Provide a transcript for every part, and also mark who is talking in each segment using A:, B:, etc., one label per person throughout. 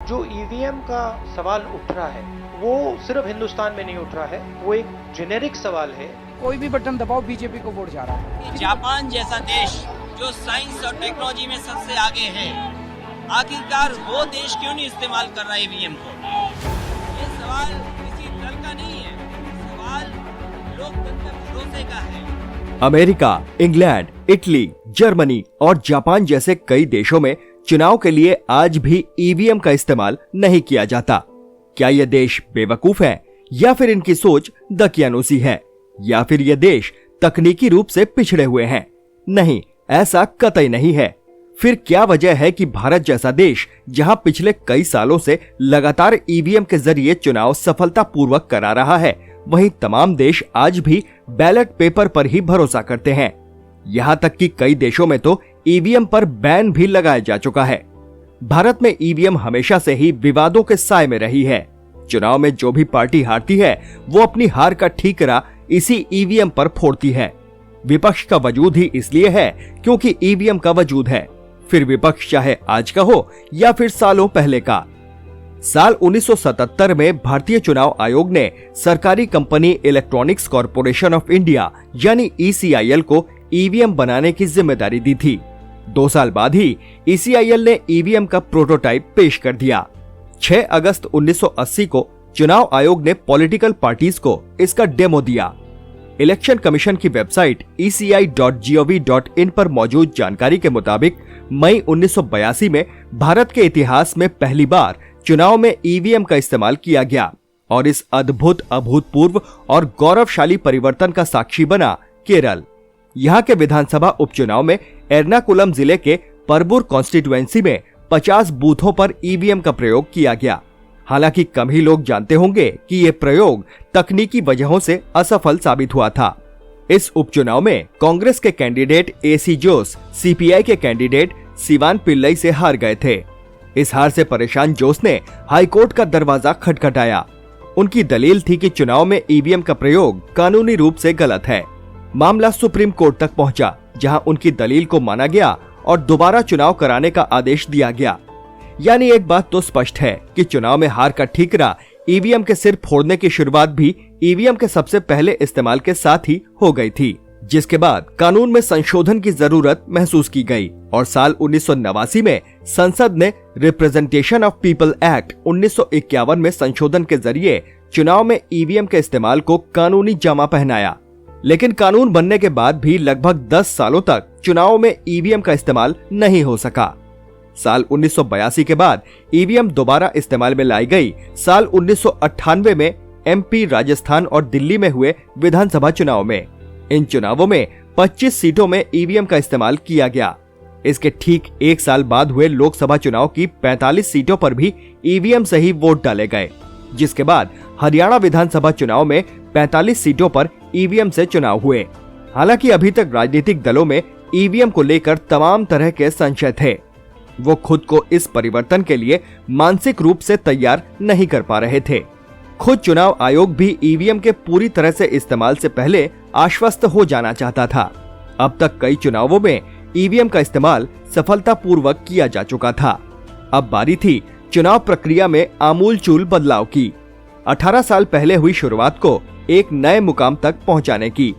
A: जो ईवीएम का सवाल उठ रहा है वो सिर्फ हिंदुस्तान में नहीं उठ रहा है, वो एक जेनेरिक सवाल है।
B: कोई भी बटन दबाओ बीजेपी को वोट जा रहा है।
C: जापान जैसा देश जो साइंस और टेक्नोलॉजी में सबसे आगे है, आखिरकार वो देश क्यों नहीं इस्तेमाल कर रहा है ईवीएम को? ये सवाल किसी दल का नहीं है, सवाल लोकतंत्र भरोसे का है।
D: अमेरिका, इंग्लैंड, इटली, जर्मनी और जापान जैसे कई देशों में चुनाव के लिए आज भी ईवीएम का इस्तेमाल नहीं किया जाता। क्या ये देश बेवकूफ है, या फिर इनकी सोच दकियानूसी है, या फिर ये देश तकनीकी रूप से पिछड़े हुए हैं? नहीं, ऐसा कतई नहीं है। फिर क्या वजह है कि भारत जैसा देश, जहां पिछले कई सालों से लगातार ईवीएम के जरिए चुनाव सफलतापूर्वक करा रहा है, वहीं तमाम देश आज भी बैलेट पेपर पर ही भरोसा करते हैं। यहां तक कि कई देशों में तो ईवीएम पर बैन भी लगाया जा चुका है। भारत में ईवीएम हमेशा से ही विवादों के साए में रही है। चुनाव में जो भी पार्टी हारती है वो अपनी हार का ठीकरा इसी ईवीएम पर फोड़ती है। विपक्ष का वजूद ही इसलिए है क्योंकि ईवीएम का वजूद है, फिर विपक्ष चाहे आज का हो या फिर सालों पहले का। साल 1977 में भारतीय चुनाव आयोग ने सरकारी company electronics corporation of India यानी ECIL को ईवीएम बनाने की जिम्मेदारी दी थी। 2 साल बाद ही ECIL ने ईवीएम का प्रोटोटाइप पेश कर दिया। 6 अगस्त 1980 को चुनाव आयोग ने पॉलिटिकल पार्टीज को इसका डेमो दिया। इलेक्शन कमीशन की वेबसाइट eci.gov.in पर मौजूद जानकारी के मुताबिक मई 1982 में भारत के इतिहास में पहली बार चुनाव में ईवीएम का इस्तेमाल किया गया और इस अद्भुत, अभूतपूर्व और गौरवशाली परिवर्तन का साक्षी बना केरल। यहाँ के विधानसभा उपचुनाव में एर्नाकुलम जिले के परबूर कॉन्स्टिट्यूएंसी में 50 बूथों पर ईवीएम का प्रयोग किया गया। हालांकि कम ही लोग जानते होंगे कि ये प्रयोग तकनीकी वजहों से असफल साबित हुआ था। इस उपचुनाव में कांग्रेस के कैंडिडेट AC जोस CPI के कैंडिडेट सिवान पिल्लई से हार गए थे। इस हार से परेशान जोस ने हाईकोर्ट का दरवाजा खटखटाया। उनकी दलील थी कि चुनाव में ईवीएम का प्रयोग कानूनी रूप से गलत है। मामला सुप्रीम कोर्ट तक पहुंचा, जहां उनकी दलील को माना गया और दोबारा चुनाव कराने का आदेश दिया गया। यानी एक बात तो स्पष्ट है कि चुनाव में हार का ठीकरा ईवीएम के सिर फोड़ने की शुरुआत भी ईवीएम के सबसे पहले इस्तेमाल के साथ ही हो गई थी, जिसके बाद कानून में संशोधन की जरूरत महसूस की गई और साल 1989 में संसद ने रिप्रेजेंटेशन ऑफ पीपल एक्ट 1951 में संशोधन के जरिए चुनाव में ईवीएम के इस्तेमाल को कानूनी जामा पहनाया। लेकिन कानून बनने के बाद भी लगभग 10 सालों तक चुनाव में ईवीएम का इस्तेमाल नहीं हो सका। साल 1982 के बाद ईवीएम दोबारा इस्तेमाल में लाई गई। साल 1998 में MP, राजस्थान और दिल्ली में हुए विधानसभा चुनाव में इन चुनावों में 25 सीटों में ईवीएम का इस्तेमाल किया गया। इसके ठीक 1 साल बाद हुए लोकसभा चुनाव की 45 सीटों पर भी ईवीएम से ही वोट डाले गए, जिसके बाद हरियाणा विधानसभा चुनाव में 45 सीटों पर ईवीएम से चुनाव हुए। हालांकि अभी तक राजनीतिक दलों में ईवीएम को लेकर तमाम तरह के संशय थे। वो खुद को इस परिवर्तन के लिए मानसिक रूप से तैयार नहीं कर पा रहे थे। खुद चुनाव आयोग भी ईवीएम के पूरी तरह से इस्तेमाल से पहले आश्वस्त हो जाना चाहता था। अब तक कई चुनावों में ईवीएम का इस्तेमाल सफलतापूर्वक किया जा चुका था। अब बारी थी चुनाव प्रक्रिया में आमूलचूल बदलाव की। 18 साल पहले हुई शुरुआत को एक नए मुकाम तक पहुंचाने की।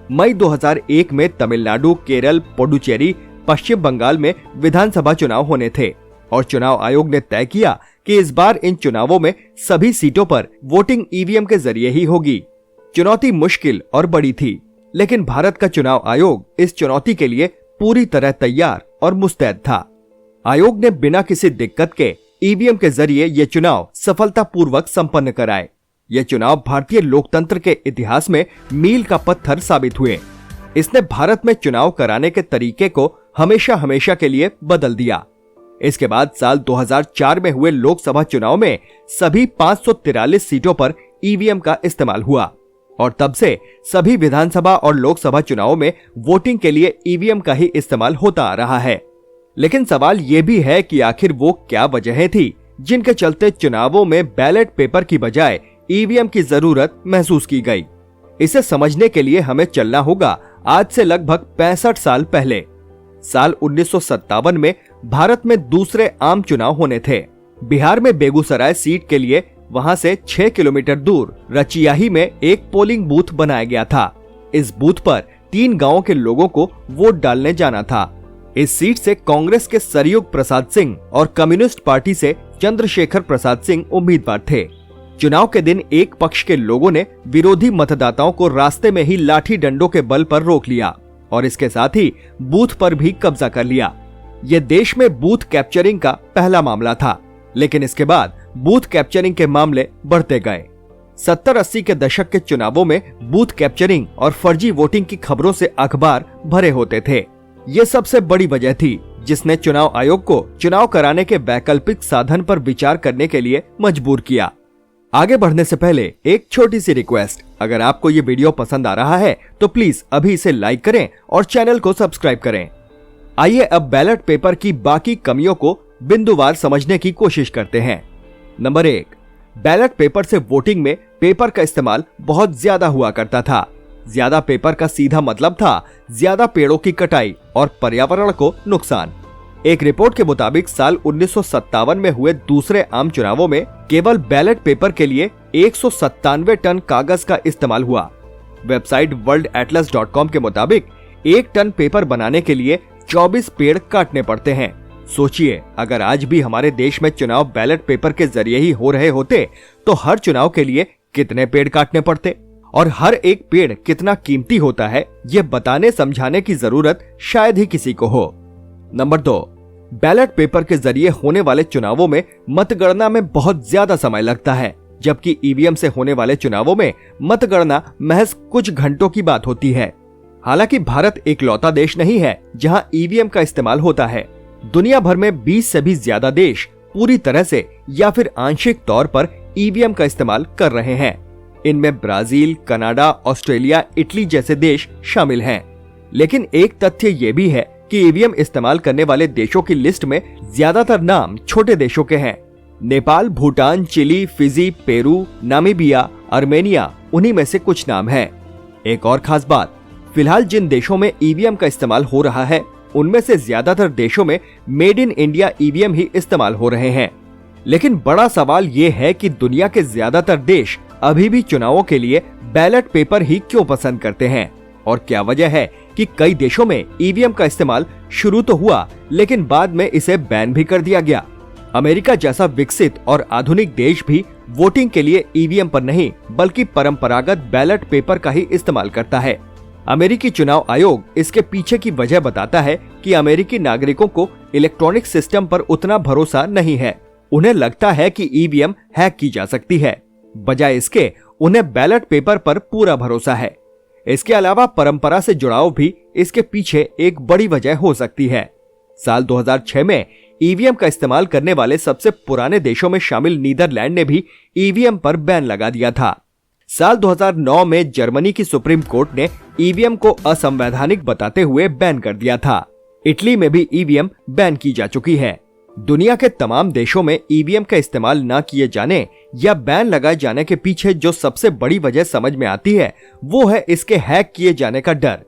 D: मई 2001 में तमिलनाडु, केरल, पुडुचेरी, पश्चिम बंगाल में विधानसभा चुनाव होने थे और चुनाव आयोग ने तय किया कि इस बार इन चुनावों में सभी सीटों पर वोटिंग ईवीएम के जरिए ही होगी। चुनौती मुश्किल और बड़ी थी, लेकिन भारत का चुनाव आयोग इस चुनौती के लिए पूरी तरह तैयार और मुस्तैद था। आयोग ने बिना किसी दिक्कत के ईवीएम के जरिए ये चुनाव सफलतापूर्वक संपन्न कराए। ये चुनाव भारतीय लोकतंत्र के इतिहास में मील का पत्थर साबित हुए। इसने भारत में चुनाव कराने के तरीके को हमेशा हमेशा के लिए बदल दिया। इसके बाद साल 2004 में हुए लोकसभा चुनाव में सभी 543 सीटों पर ईवीएम का इस्तेमाल हुआ और तब से सभी विधानसभा और लोकसभा चुनावों में वोटिंग के लिए ईवीएम का ही इस्तेमाल होता आ रहा है। लेकिन सवाल ये भी है कि आखिर वो क्या वजहें थी जिनके चलते चुनावों में बैलेट पेपर की बजाय ईवीएम की जरूरत महसूस की गई। इसे समझने के लिए हमें चलना होगा आज से लगभग 65 साल पहले। साल 1957 में भारत में दूसरे आम चुनाव होने थे। बिहार में बेगूसराय सीट के लिए वहां से 6 किलोमीटर दूर रचियाही में एक पोलिंग बूथ बनाया गया था। इस बूथ पर 3 गांवों के लोगों को वोट डालने जाना था। इस सीट से कांग्रेस के सरयुग प्रसाद सिंह और कम्युनिस्ट पार्टी से चंद्रशेखर प्रसाद सिंह उम्मीदवार थे। चुनाव के दिन एक पक्ष के लोगों ने विरोधी मतदाताओं को रास्ते में ही लाठी डंडों के बल पर रोक लिया और इसके साथ ही बूथ पर भी कब्जा कर लिया। यह देश में बूथ कैप्चरिंग का पहला मामला था, लेकिन इसके बाद बूथ कैप्चरिंग के मामले बढ़ते गए। 70-80 के दशक के चुनावों में बूथ कैप्चरिंग और फर्जी वोटिंग की खबरों से अखबार भरे होते थे। ये सबसे बड़ी वजह थी जिसने चुनाव आयोग को चुनाव कराने के वैकल्पिक साधन पर विचार करने के लिए मजबूर किया। आगे बढ़ने से पहले एक छोटी सी रिक्वेस्ट, अगर आपको ये वीडियो पसंद आ रहा है तो प्लीज अभी इसे लाइक करें और चैनल को सब्सक्राइब करें। आइए अब बैलेट पेपर की बाकी कमियों को बिंदुवार समझने की कोशिश करते हैं। नंबर 1, बैलेट पेपर से वोटिंग में पेपर का इस्तेमाल बहुत ज्यादा हुआ करता था। ज्यादा पेपर का सीधा मतलब था ज्यादा पेड़ों की कटाई और पर्यावरण को नुकसान। एक रिपोर्ट के मुताबिक साल 1957 में हुए दूसरे आम चुनावों में केवल बैलेट पेपर के लिए 197 टन कागज का इस्तेमाल हुआ। वेबसाइट worldatlas.com के मुताबिक 1 टन पेपर बनाने के लिए 24 पेड़ काटने पड़ते हैं। सोचिए, अगर आज भी हमारे देश में चुनाव बैलेट पेपर के जरिए ही हो रहे होते तो हर चुनाव के लिए कितने पेड़ काटने पड़ते और हर एक पेड़ कितना कीमती होता है, ये बताने समझाने की जरूरत शायद ही किसी को हो। नंबर 2, बैलेट पेपर के जरिए होने वाले चुनावों में मतगणना में बहुत ज्यादा समय लगता है, जबकि ईवीएम से होने वाले चुनावों में मतगणना महज कुछ घंटों की बात होती है। हालांकि भारत इकलौता देश नहीं है जहां ईवीएम का इस्तेमाल होता है। दुनिया भर में 20 से भी ज्यादा देश पूरी तरह से या फिर आंशिक तौर पर ईवीएम का इस्तेमाल कर रहे हैं। इनमें ब्राजील, कनाडा, ऑस्ट्रेलिया, इटली जैसे देश शामिल हैं। लेकिन एक तथ्य ये भी है कि ईवीएम इस्तेमाल करने वाले देशों की लिस्ट में ज्यादातर नाम छोटे देशों के हैं। Nepal, Bhutan, Chile, Fiji, Peru, Namibia, Armenia उन्हीं में से कुछ नाम हैं। एक और खास बात, फिलहाल जिन देशों में ईवीएम का इस्तेमाल हो रहा है उनमें से ज्यादातर देशों में मेड इन इंडिया ईवीएम ही इस्तेमाल हो रहे हैं। लेकिन बड़ा सवाल ये है कि दुनिया के ज्यादातर देश अभी भी चुनावों के लिए बैलेट पेपर ही क्यों पसंद करते हैं और क्या वजह है कि कई देशों में ईवीएम का इस्तेमाल शुरू तो हुआ लेकिन बाद में इसे बैन भी कर दिया गया। अमेरिका जैसा विकसित और आधुनिक देश भी वोटिंग के लिए ईवीएम पर नहीं बल्कि परंपरागत बैलेट पेपर का ही इस्तेमाल करता है। अमेरिकी चुनाव आयोग इसके पीछे की वजह बताता है कि अमेरिकी नागरिकों को इलेक्ट्रॉनिक सिस्टम पर उतना भरोसा नहीं है। उन्हें लगता है कि ईवीएम हैक की जा सकती है, बजाय इसके उन्हें बैलेट पेपर पर पूरा भरोसा है। इसके अलावा परंपरा से जुड़ाव भी इसके पीछे एक बड़ी वजह हो सकती है। साल 2006 में ईवीएम का इस्तेमाल करने वाले सबसे पुराने देशों में शामिल नीदरलैंड ने भी ईवीएम पर बैन लगा दिया था। साल 2009 में जर्मनी की सुप्रीम कोर्ट ने ईवीएम को असंवैधानिक बताते हुए बैन कर दिया था। इटली में भी ईवीएम बैन की जा चुकी है। दुनिया के तमाम देशों में ईवीएम का इस्तेमाल न किए जाने या बैन लगाए जाने के पीछे जो सबसे बड़ी वजह समझ में आती है वो है इसके हैक किए जाने का डर।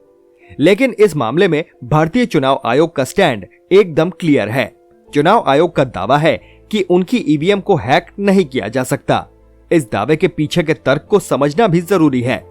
D: लेकिन इस मामले में भारतीय चुनाव आयोग का स्टैंड एकदम क्लियर है। चुनाव आयोग का दावा है कि उनकी ईवीएम को हैक नहीं किया जा सकता। इस दावे के पीछे के तर्क को समझना भी जरूरी है।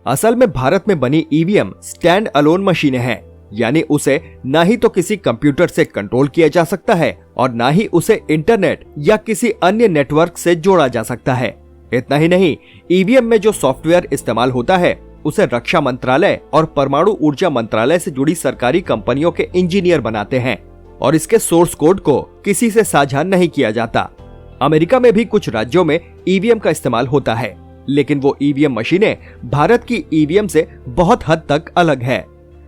D: असल में भारत में बनी ईवीएम स्टैंड अलोन मशीनें हैं, यानी उसे ना ही तो किसी कंप्यूटर से कंट्रोल किया जा सकता है और ना ही उसे इंटरनेट या किसी अन्य नेटवर्क से जोड़ा जा सकता है। इतना ही नहीं, ईवीएम में जो सॉफ्टवेयर इस्तेमाल होता है उसे रक्षा मंत्रालय और परमाणु ऊर्जा मंत्रालय से जुड़ी सरकारी कंपनियों के इंजीनियर बनाते हैं और इसके सोर्स कोड को किसी से साझा नहीं किया जाता। अमेरिका में भी कुछ राज्यों में ईवीएम का इस्तेमाल होता है, लेकिन वो ईवीएम मशीनें भारत की ईवीएम से बहुत हद तक अलग है।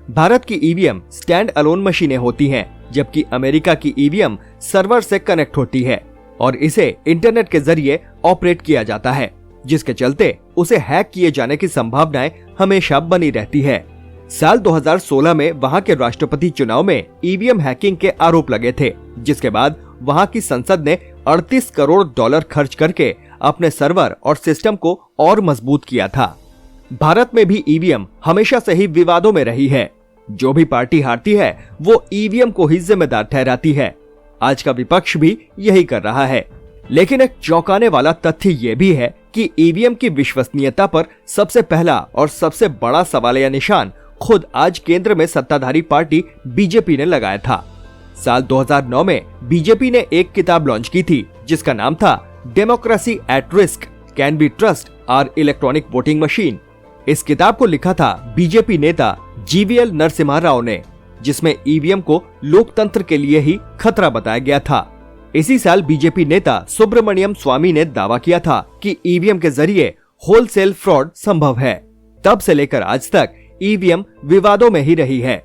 D: भारत की ईवीएम स्टैंड अलोन मशीनें होती हैं, जबकि अमेरिका की ईवीएम सर्वर से कनेक्ट होती है और इसे इंटरनेट के जरिए ऑपरेट किया जाता है, जिसके चलते उसे हैक किए जाने की संभावनाएं हमेशा बनी रहती है। साल 2016 में वहां के राष्ट्रपति चुनाव में ईवीएम हैकिंग के आरोप लगे थे, जिसके बाद वहां की संसद ने 38 करोड़ डॉलर खर्च करके अपने सर्वर और सिस्टम को और मजबूत किया था। भारत में भी ईवीएम हमेशा से ही विवादों में रही है। जो भी पार्टी हारती है वो ईवीएम को ही जिम्मेदार ठहराती है। आज का विपक्ष भी यही कर रहा है। लेकिन एक चौंकाने वाला तथ्य ये भी है कि ईवीएम की विश्वसनीयता पर सबसे पहला और सबसे बड़ा सवालिया निशान खुद आज केंद्र में सत्ताधारी पार्टी बीजेपी ने लगाया था। साल 2009 में बीजेपी ने एक किताब लॉन्च की थी जिसका नाम था democracy at risk, can be trust our electronic voting machine. इस किताब को लिखा था बीजेपी नेता जीवीएल नरसिम्हा राव ने, जिसमें ईवीएम को लोकतंत्र के लिए ही खतरा बताया गया था। इसी साल बीजेपी नेता सुब्रमण्यम स्वामी ने दावा किया था कि ईवीएम के जरिए होलसेल फ्रॉड संभव है। तब से लेकर आज तक ईवीएम विवादों में ही रही है।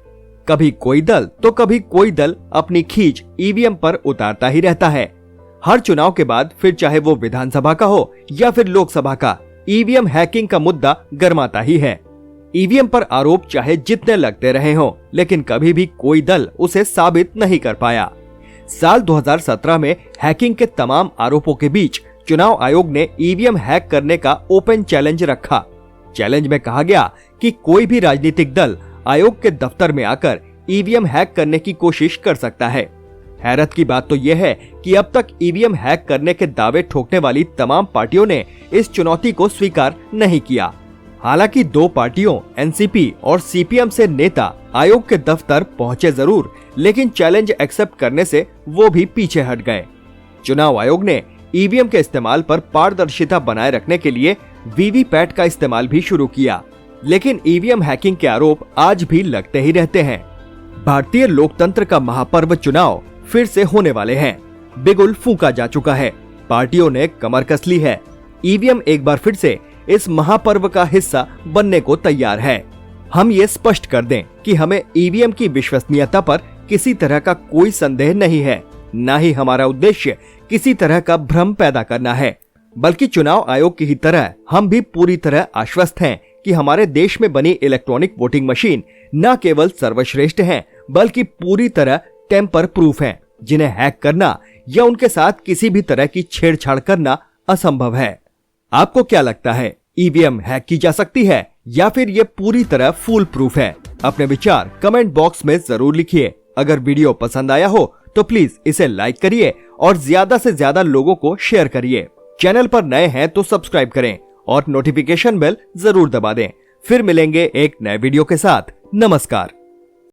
D: कभी कोई दल तो कभी कोई दल अपनी खींच ईवीएम पर उतारता ही रहता है। हर चुनाव के बाद फिर चाहे वो विधानसभा का हो या फिर लोकसभा का, ईवीएम हैकिंग का मुद्दा गरमाता ही है। ईवीएम पर आरोप चाहे जितने लगते रहे हों, लेकिन कभी भी कोई दल उसे साबित नहीं कर पाया। साल 2017 में हैकिंग के तमाम आरोपों के बीच चुनाव आयोग ने ईवीएम हैक करने का ओपन चैलेंज रखा। चैलेंज में कहा गया कि कोई भी राजनीतिक दल आयोग के दफ्तर में आकर ईवीएम हैक करने की कोशिश कर सकता है। हैरत की बात तो यह है कि अब तक ईवीएम हैक करने के दावे ठोकने वाली तमाम पार्टियों ने इस चुनौती को स्वीकार नहीं किया। हालांकि दो पार्टियों एनसीपी और सीपीएम से नेता आयोग के दफ्तर पहुंचे जरूर, लेकिन चैलेंज एक्सेप्ट करने से वो भी पीछे हट गए। चुनाव आयोग ने ईवीएम के इस्तेमाल पर पारदर्शिता बनाए रखने के लिए वीवीपैट का इस्तेमाल भी शुरू किया, लेकिन ईवीएम हैकिंग के आरोप आज भी लगते ही रहते हैं। भारतीय लोकतंत्र का महापर्व चुनाव फिर से होने वाले हैं। बिगुल फूंका जा चुका है, पार्टियों ने कमर कस ली है। ईवीएम एक बार फिर से इस महापर्व का हिस्सा बनने को तैयार है। हम ये स्पष्ट कर दें कि हमें ईवीएम की विश्वसनीयता पर किसी तरह का कोई संदेह नहीं है, न ही हमारा उद्देश्य किसी तरह का भ्रम पैदा करना है, बल्कि चुनाव आयोग की ही तरह हम भी पूरी तरह आश्वस्त हैं कि हमारे देश में बनी इलेक्ट्रॉनिक वोटिंग मशीन न केवल सर्वश्रेष्ठ हैं, बल्कि पूरी तरह टेम्पर प्रूफ हैं, जिन्हें हैक करना या उनके साथ किसी भी तरह की छेड़छाड़ करना असंभव है। आपको क्या लगता है, ईवीएम हैक की जा सकती है या फिर ये पूरी तरह फूल प्रूफ है? अपने विचार कमेंट बॉक्स में जरूर लिखिए। अगर वीडियो पसंद आया हो तो प्लीज इसे लाइक करिए और ज्यादा से ज्यादा लोगों को शेयर करिए। चैनल पर नए हैं तो सब्सक्राइब करें और नोटिफिकेशन बेल जरूर दबा दें। फिर मिलेंगे एक नए वीडियो के साथ। नमस्कार।